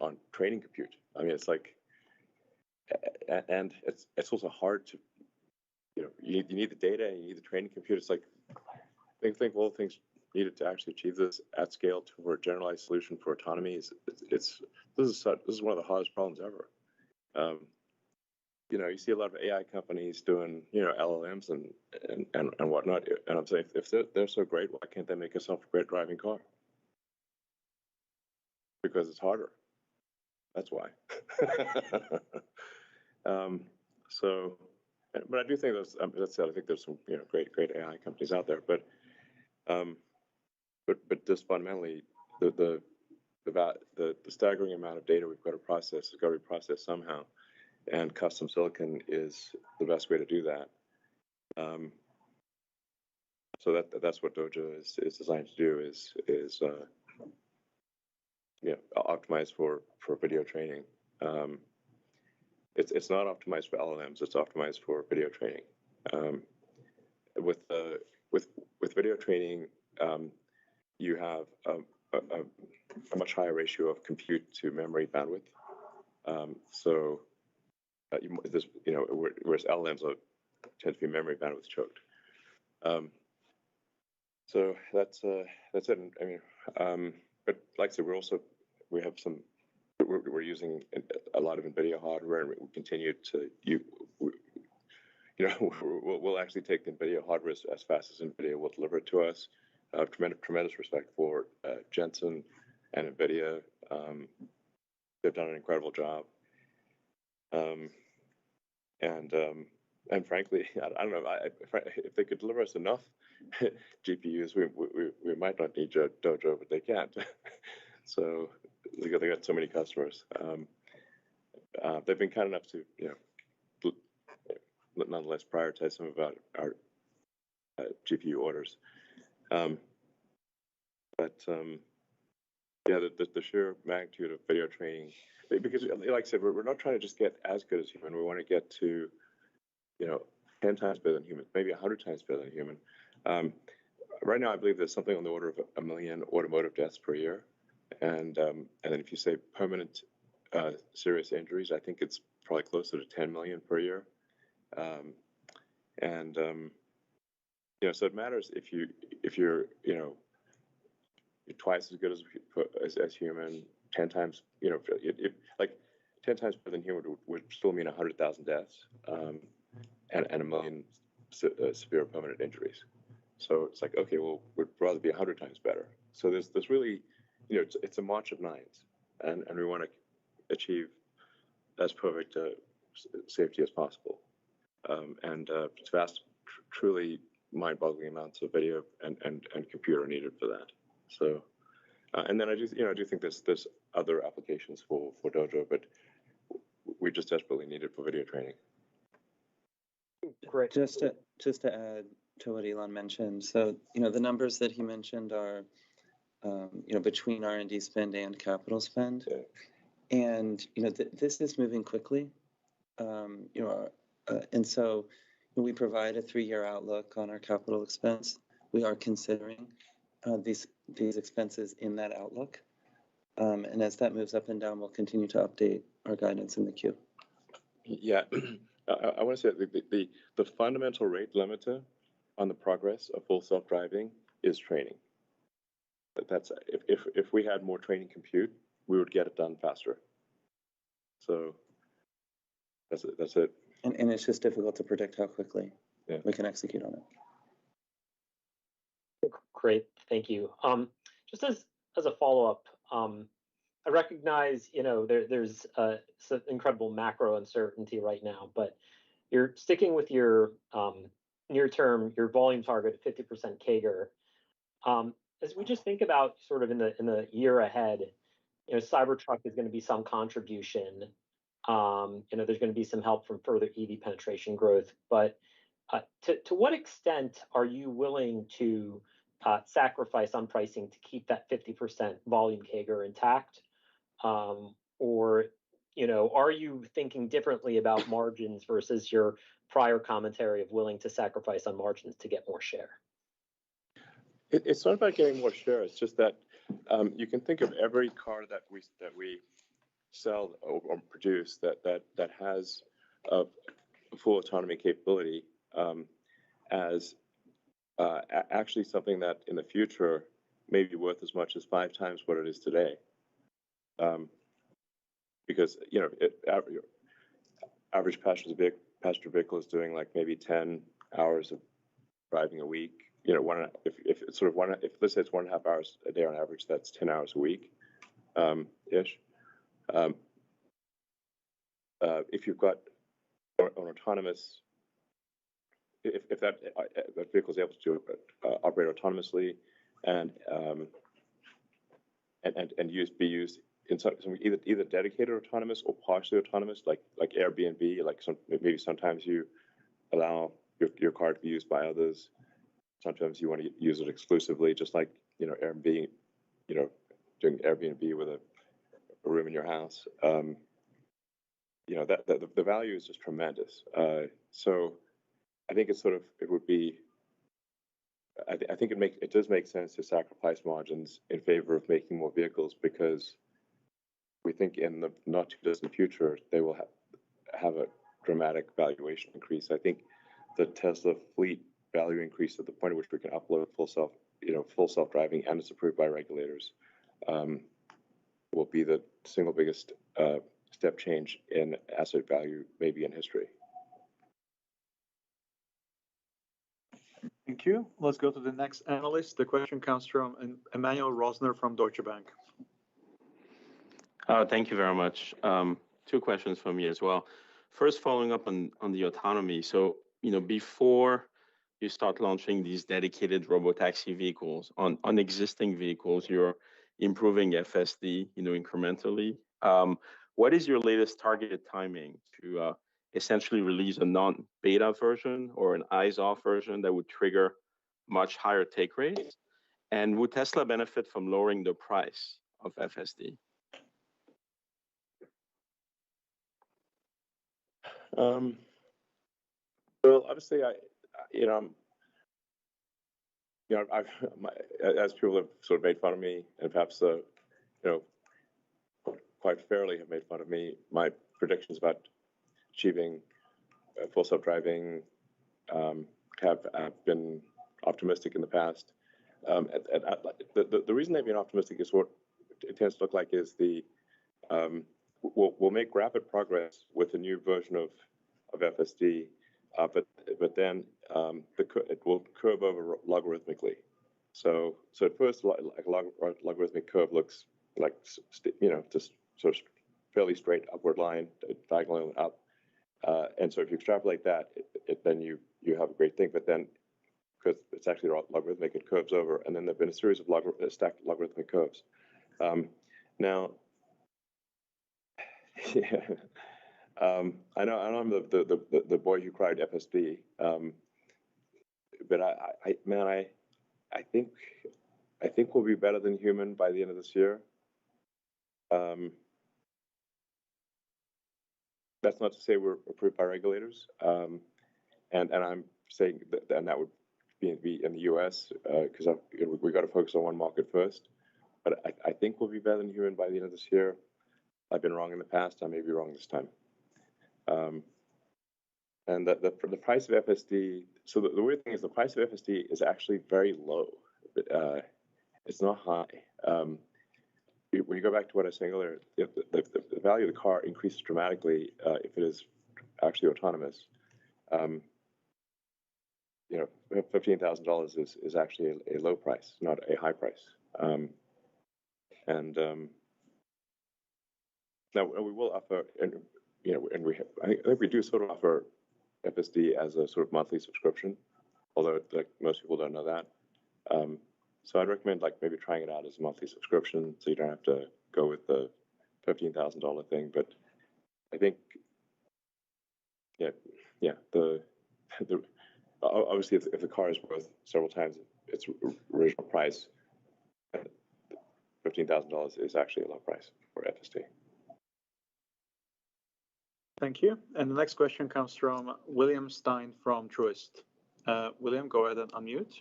on training compute. I mean, it's like, and it's also hard to, you need the data and you need the training compute. It's like, think of all the things needed to actually achieve this at scale for a generalized solution for autonomy. This is one of the hardest problems ever. You see a lot of AI companies doing, LLMs and whatnot. And I'm saying, if they're so great, why can't they make a self-great driving car? Because it's harder. That's why. But I do think that's I think there's some great AI companies out there. But just fundamentally, the staggering amount of data we've got to process has got to be processed somehow. And custom silicon is the best way to do that. So that's what Dojo is designed to do is optimized for video training. It's not optimized for LLMs. It's optimized for video training. With video training, you have a much higher ratio of compute to memory bandwidth. Whereas LLMs tend to be memory bandwidth choked. So that's it. I mean, but like I said, we're using a lot of NVIDIA hardware, and we continue to we'll actually take the NVIDIA hardware as fast as NVIDIA will deliver it to us. Tremendous respect for Jensen and NVIDIA. They've done an incredible job. And frankly, I don't know if they could deliver us enough GPUs, we might not need Dojo, but they can't. So they got so many customers. They've been kind enough to nonetheless prioritize some of our GPU orders. Yeah, the sheer magnitude of video training, because like I said, we're not trying to just get as good as human. We want to get to 10 times better than human, maybe 100 times better than human. Right now, I believe there's something on the order of 1 million automotive deaths per year, and then if you say permanent serious injuries, I think it's probably closer to 10 million per year. So it matters if you're you're twice as good as human, 10 times, like 10 times better than human would still mean 100,000 deaths and 1 million severe permanent injuries. So it's like, okay, well, we'd rather be 100 times better. So there's really, it's a march of nines, and we want to achieve as perfect safety as possible. It's vast, truly mind-boggling amounts of video and computer needed for that. So, and then I do think there's other applications for Dojo, but we just desperately need it for video training. Great. Just to add to what Elon mentioned, so the numbers that he mentioned are between R&D spend and capital spend, And this is moving quickly. And so we provide a 3-year outlook on our capital expense. We are considering these expenses in that outlook. And as that moves up and down, we'll continue to update our guidance in the queue. Yeah, I want to say the fundamental rate limiter on the progress of full self-driving is training. That's if we had more training compute, we would get it done faster. So that's it. And it's just difficult to predict how quickly we can execute on it. Great, thank you. Just as a follow-up, I recognize there's some incredible macro uncertainty right now, but you're sticking with your near-term, your volume target of 50% CAGR. As we just think about sort of in the year ahead, Cybertruck is going to be some contribution. There's going to be some help from further EV penetration growth, but to what extent are you willing to sacrifice on pricing to keep that 50% volume CAGR intact? Or are you thinking differently about margins versus your prior commentary of willing to sacrifice on margins to get more share? It's not about getting more share. It's just that you can think of every car that we sell or produce that has a full autonomy capability as actually something that in the future may be worth as much as 5 times what it is today. Because average passenger vehicle is doing like maybe 10 hours of driving a week. If let's say it's 1.5 hours a day on average, that's 10 hours a week, ish. If you've got an autonomous, if that vehicle is able to operate autonomously and be used in some either dedicated autonomous or partially autonomous, like Airbnb, maybe sometimes you allow your car to be used by others. Sometimes you want to use it exclusively, just like Airbnb, doing Airbnb with a room in your house. That the value is just tremendous. So I think it would be. I think it does make sense to sacrifice margins in favor of making more vehicles, because we think in the not too distant future they will have a dramatic valuation increase. I think the Tesla fleet value increase at the point at which we can upload full self-driving and it's approved by regulators will be the single biggest step change in asset value maybe in history. Thank you. Let's go to the next analyst. The question comes from Emmanuel Rosner from Deutsche Bank. Thank you very much. 2 questions from me as well. First, following up on the autonomy. So, before you start launching these dedicated robotaxi vehicles on existing vehicles, you're improving FSD, incrementally. What is your latest targeted timing to essentially release a non-beta version or an eyes-off version that would trigger much higher take rates? And would Tesla benefit from lowering the price of FSD? Well, obviously, as people have sort of made fun of me, and perhaps quite fairly have made fun of me, my predictions about achieving full self-driving have been optimistic in the past. The reason they've been optimistic is what it tends to look like is we'll make rapid progress with a new version of FSD, but then it will curve over logarithmically. So at first, like a logarithmic curve looks like just sort of fairly straight upward line, diagonally up. And so if you extrapolate that, then you have a great thing. But then, because it's actually logarithmic, it curves over, and then there've been a series of stacked logarithmic curves. Now, yeah, I know I'm the boy who cried FSD, but I think we'll be better than human by the end of this year. That's not to say we're approved by regulators, and I'm saying that would be in the U.S. Because we got to focus on one market first. But I think we'll be better than human by the end of this year. I've been wrong in the past. I may be wrong this time. And the price of FSD. So the weird thing is the price of FSD is actually very low. It's not high. When you go back to what I was saying earlier, the value of the car increases dramatically if it is actually autonomous. $15,000 is actually a low price, not a high price. Now we will offer, and I think we do sort of offer FSD as a sort of monthly subscription, although like most people don't know that. So I'd recommend like maybe trying it out as a monthly subscription, so you don't have to go with the $15,000 thing. But I think, obviously if the car is worth several times its original price, $15,000 is actually a low price for FSD. Thank you. And the next question comes from William Stein from Truist. William, go ahead and unmute.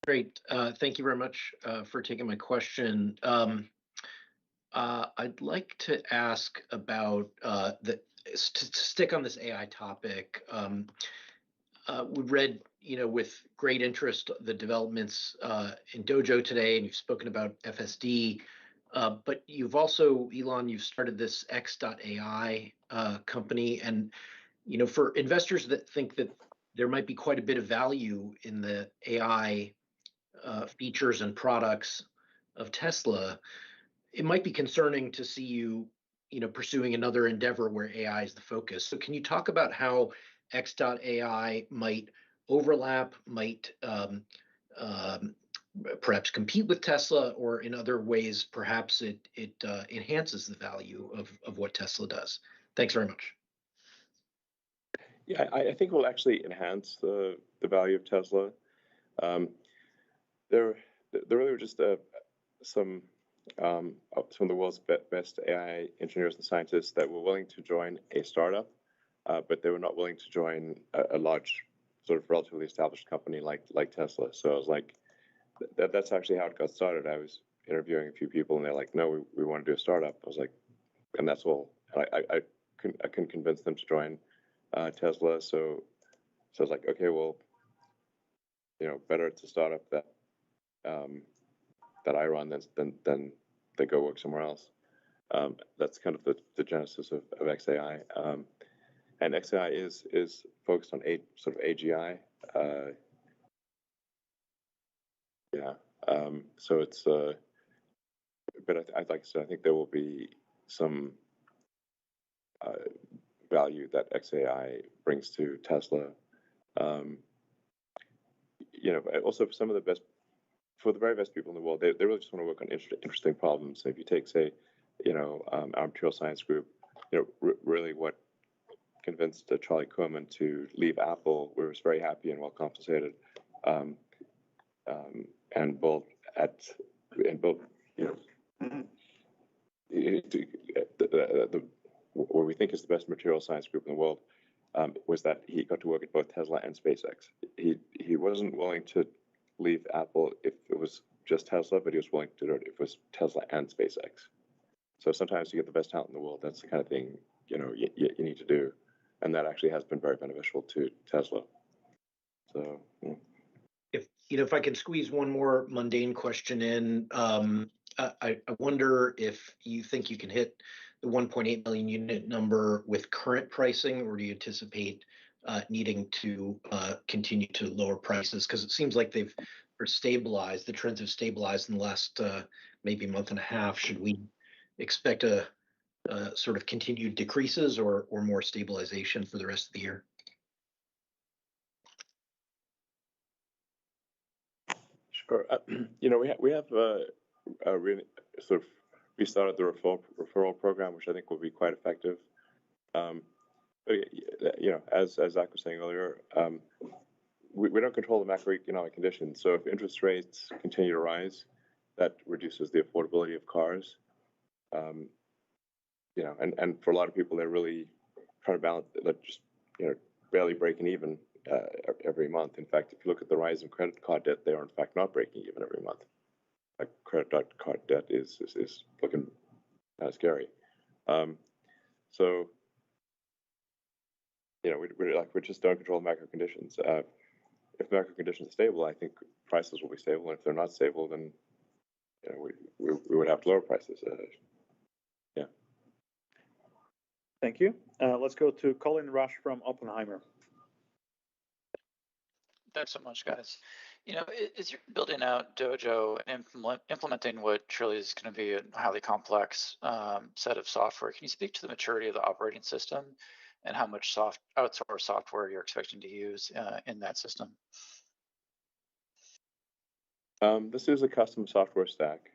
Great. Thank you very much for taking my question. I'd like to ask about to stick on this AI topic. We've read, with great interest the developments in Dojo today, and you've spoken about FSD. But you've also, Elon, you've started this X.AI company, and for investors that think that there might be quite a bit of value in the AI features and products of Tesla, it might be concerning to see you, pursuing another endeavor where AI is the focus. So can you talk about how X.AI might overlap, might perhaps compete with Tesla, or in other ways, perhaps it enhances the value of what Tesla does? Thanks very much. Yeah, I think it will actually enhance the value of Tesla. There really were just some of the world's best AI engineers and scientists that were willing to join a startup, but they were not willing to join a large, sort of relatively established company like Tesla. So I was like, that's actually how it got started. I was interviewing a few people, and they're like, no, we want to do a startup. I was like, and that's all. I couldn't convince them to join Tesla. So I was like, okay, well, better it's a startup that I run than they go work somewhere else. That's kind of the genesis of XAI. And XAI is focused on sort of AGI. So it's, but I'd like to say, I think there will be some value that XAI brings to Tesla. Also for the very best people in the world, they really just want to work on interesting problems. So if you take, say, our material science group, really what convinced Charlie Corman to leave Apple, where he was very happy and well compensated, and built what we think is the best material science group in the world, was that he got to work at both Tesla and SpaceX. He wasn't willing to leave Apple if it was just Tesla, but he was willing to do it if it was Tesla and SpaceX. So sometimes to get the best talent in the world, that's the kind of thing you need to do, and that actually has been very beneficial to Tesla. So. If I can squeeze one more mundane question in, I wonder if you think you can hit the 1.8 million unit number with current pricing, or do you anticipate needing to continue to lower prices? Because it seems like they've stabilized. The trends have stabilized in the last maybe month and a half. Should we expect a sort of continued decreases or more stabilization for the rest of the year? Sure. We have really sort of restarted the referral program, which I think will be quite effective. But as Zach was saying earlier, we don't control the macroeconomic conditions. So if interest rates continue to rise, that reduces the affordability of cars. and for a lot of people, they're really trying to balance, like just, barely breaking even every month. In fact, if you look at the rise in credit card debt, they are in fact not breaking even every month. Like credit card debt is looking kind of scary. So, we just don't control macro conditions. If macro conditions are stable, I think prices will be stable. And if they're not stable, then we would have to lower prices. Thank you. Let's go to Colin Rush from Oppenheimer. Thanks so much, guys. As you're building out Dojo and implementing what surely is going to be a highly complex set of software, can you speak to the maturity of the operating system and how much outsourced software you're expecting to use in that system? This is a custom software stack,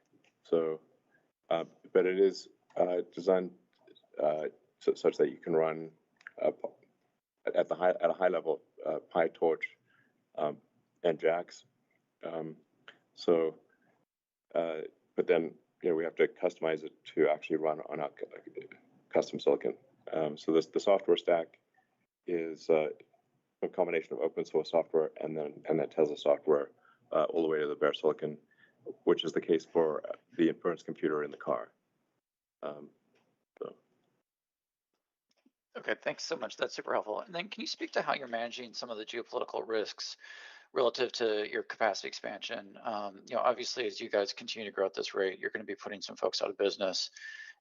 but it is designed such that you can run at a high level PyTorch and JAX. But then we have to customize it to actually run on a custom silicon. So the software stack is a combination of open source software and then Tesla software all the way to the bare silicon, which is the case for the inference computer in the car. Okay, thanks so much. That's super helpful. And then can you speak to how you're managing some of the geopolitical risks relative to your capacity expansion? Obviously, as you guys continue to grow at this rate, you're going to be putting some folks out of business,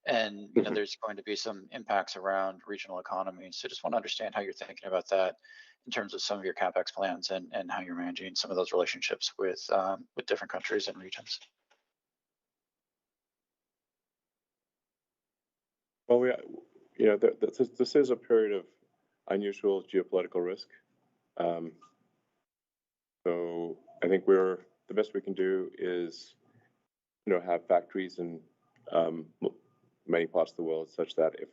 and there's going to be some impacts around regional economies. So just want to understand how you're thinking about that in terms of some of your CapEx plans and how you're managing some of those relationships with different countries and regions. Well, this is a period of unusual geopolitical risk. So I think the best we can do is, have factories in many parts of the world, such that if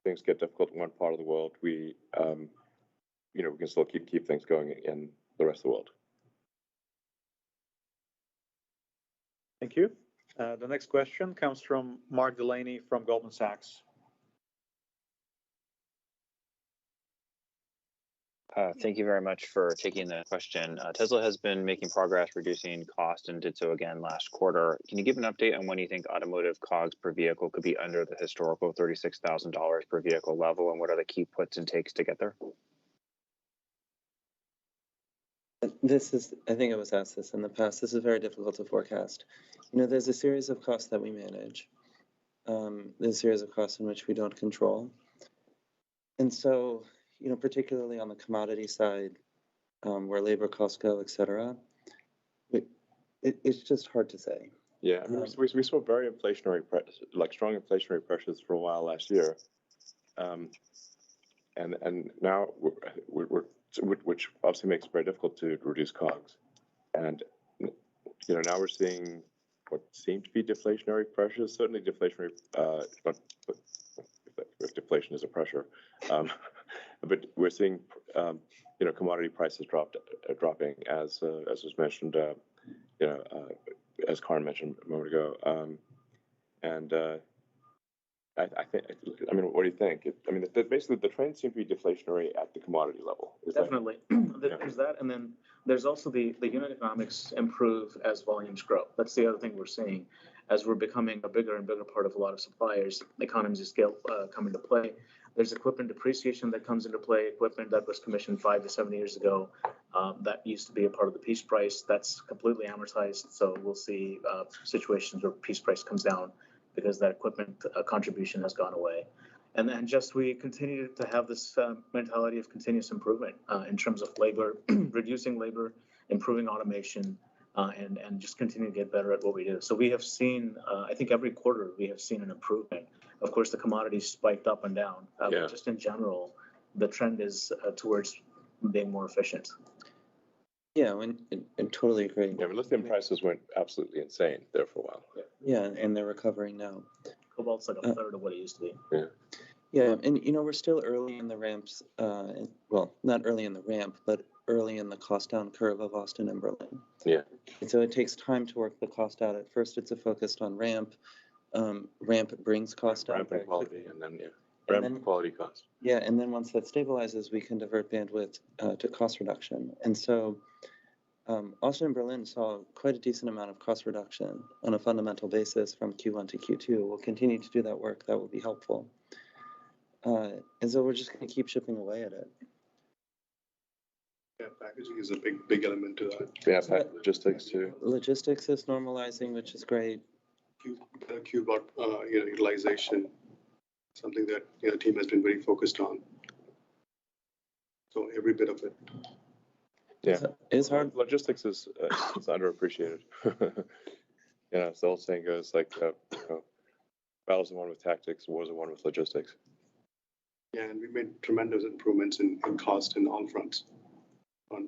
things get difficult in one part of the world, we can still keep things going in the rest of the world. Thank you. The next question comes from Mark Delaney from Goldman Sachs. Thank you very much for taking the question. Tesla has been making progress reducing cost and did so again last quarter. Can you give an update on when you think automotive COGS per vehicle could be under the historical $36,000 per vehicle level, and what are the key puts and takes to get there? I think I was asked this in the past. This is very difficult to forecast. There's a series of costs that we manage. There's a series of costs in which we don't control. And so, particularly on the commodity side, where labor costs go, et cetera, it's just hard to say. Yeah, we saw very strong inflationary pressures for a while last year, and now which obviously makes it very difficult to reduce COGS. And now we're seeing what seem to be deflationary pressures. Certainly, deflationary. If deflation is a pressure, but we're seeing commodity prices dropping as was mentioned. As Karin mentioned a moment ago, I think. What do you think? Basically, the trends seem to be deflationary at the commodity level. Definitely, there's that, and then there's also the unit economics improve as volumes grow. That's the other thing we're seeing, as we're becoming a bigger and bigger part of a lot of suppliers. Economies of scale come into play. There's equipment depreciation that comes into play. Equipment that was commissioned 5 to 7 years ago, that used to be a part of the piece price. That's completely amortized. So we'll see situations where piece price comes down because that equipment contribution has gone away. And then we continue to have this mentality of continuous improvement in terms of labor, reducing labor, improving automation, and just continue to get better at what we do. So we have seen, I think every quarter we have seen an improvement. Of course, the commodities spiked up and down, but just in general, the trend is towards being more efficient. Yeah, and totally agree. Yeah, lithium prices went absolutely insane there for a while. Yeah, and they're recovering now. Cobalt's like a third of what it used to be. Yeah, and we're still early in the ramps. Well, not early in the ramp, but early in the cost down curve of Austin and Berlin. Yeah. And so it takes time to work the cost out. At first, it's a focused on ramp. ramp brings cost down. Ramp and quality, and then, And ramp then- and quality cost. Yeah, and then once that stabilizes, we can divert bandwidth to cost reduction. And so Austin and Berlin saw quite a decent amount of cost reduction on a fundamental basis from Q1 to Q2. We'll continue to do that work. That will be helpful. And so we're just going to keep chipping away at it. Yeah, packaging is a big element to that. We have logistics too. Logistics is normalizing, which is great. Q-bot utilization, something that the team has been very focused on. So every bit of it. Yeah, It's hard. Logistics is underappreciated. As the old saying goes, like battles are won with tactics, wars are won with logistics. Yeah, and we made tremendous improvements in cost in all fronts. On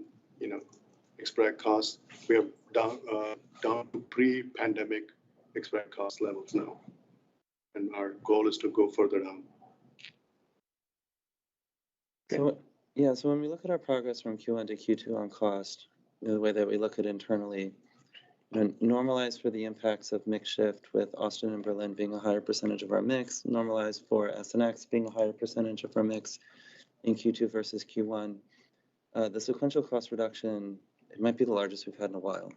expedite costs, we are down to pre-pandemic expedite cost levels now, and our goal is to go further down. So when we look at our progress from Q1 to Q2 on cost, the way that we look at internally, normalize for the impacts of mix shift with Austin and Berlin being a higher percentage of our mix, normalize for SNX being a higher percentage of our mix in Q2 versus Q1. The sequential cost reduction, it might be the largest we've had in a while.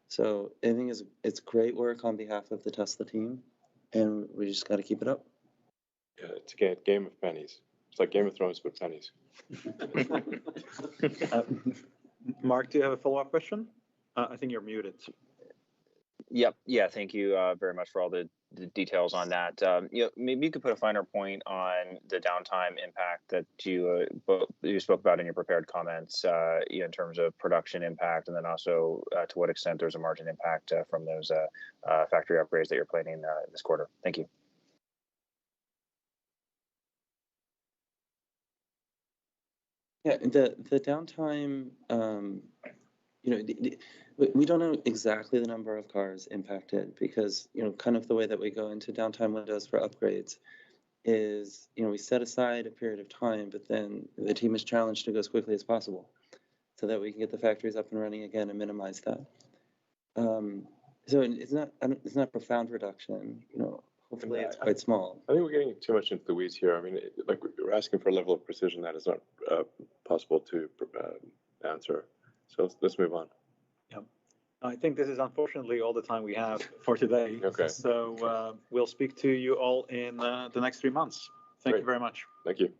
So I think it's great work on behalf of the Tesla team, and we just got to keep it up. Yeah, it's a game of pennies. It's like Game of Thrones with pennies. Mark, do you have a follow-up question? I think you're muted. Yep. Yeah. Thank you very much for all the details on that. Maybe you could put a finer point on the downtime impact that you spoke about in your prepared comments, in terms of production impact, and then also to what extent there's a margin impact from those factory upgrades that you're planning this quarter. Thank you. Yeah, the downtime, we don't know exactly the number of cars impacted because, kind of the way that we go into downtime windows for upgrades is, we set aside a period of time, but then the team is challenged to go as quickly as possible so that we can get the factories up and running again and minimize that. So it's not a profound reduction, hopefully it's quite small. I think we're getting too much into the weeds here. I mean, we're asking for a level of precision that is not possible to answer. So let's move on. Yeah, I think this is unfortunately all the time we have for today. Okay. So we'll speak to you all in the next 3 months. Thank you very much. Thank you.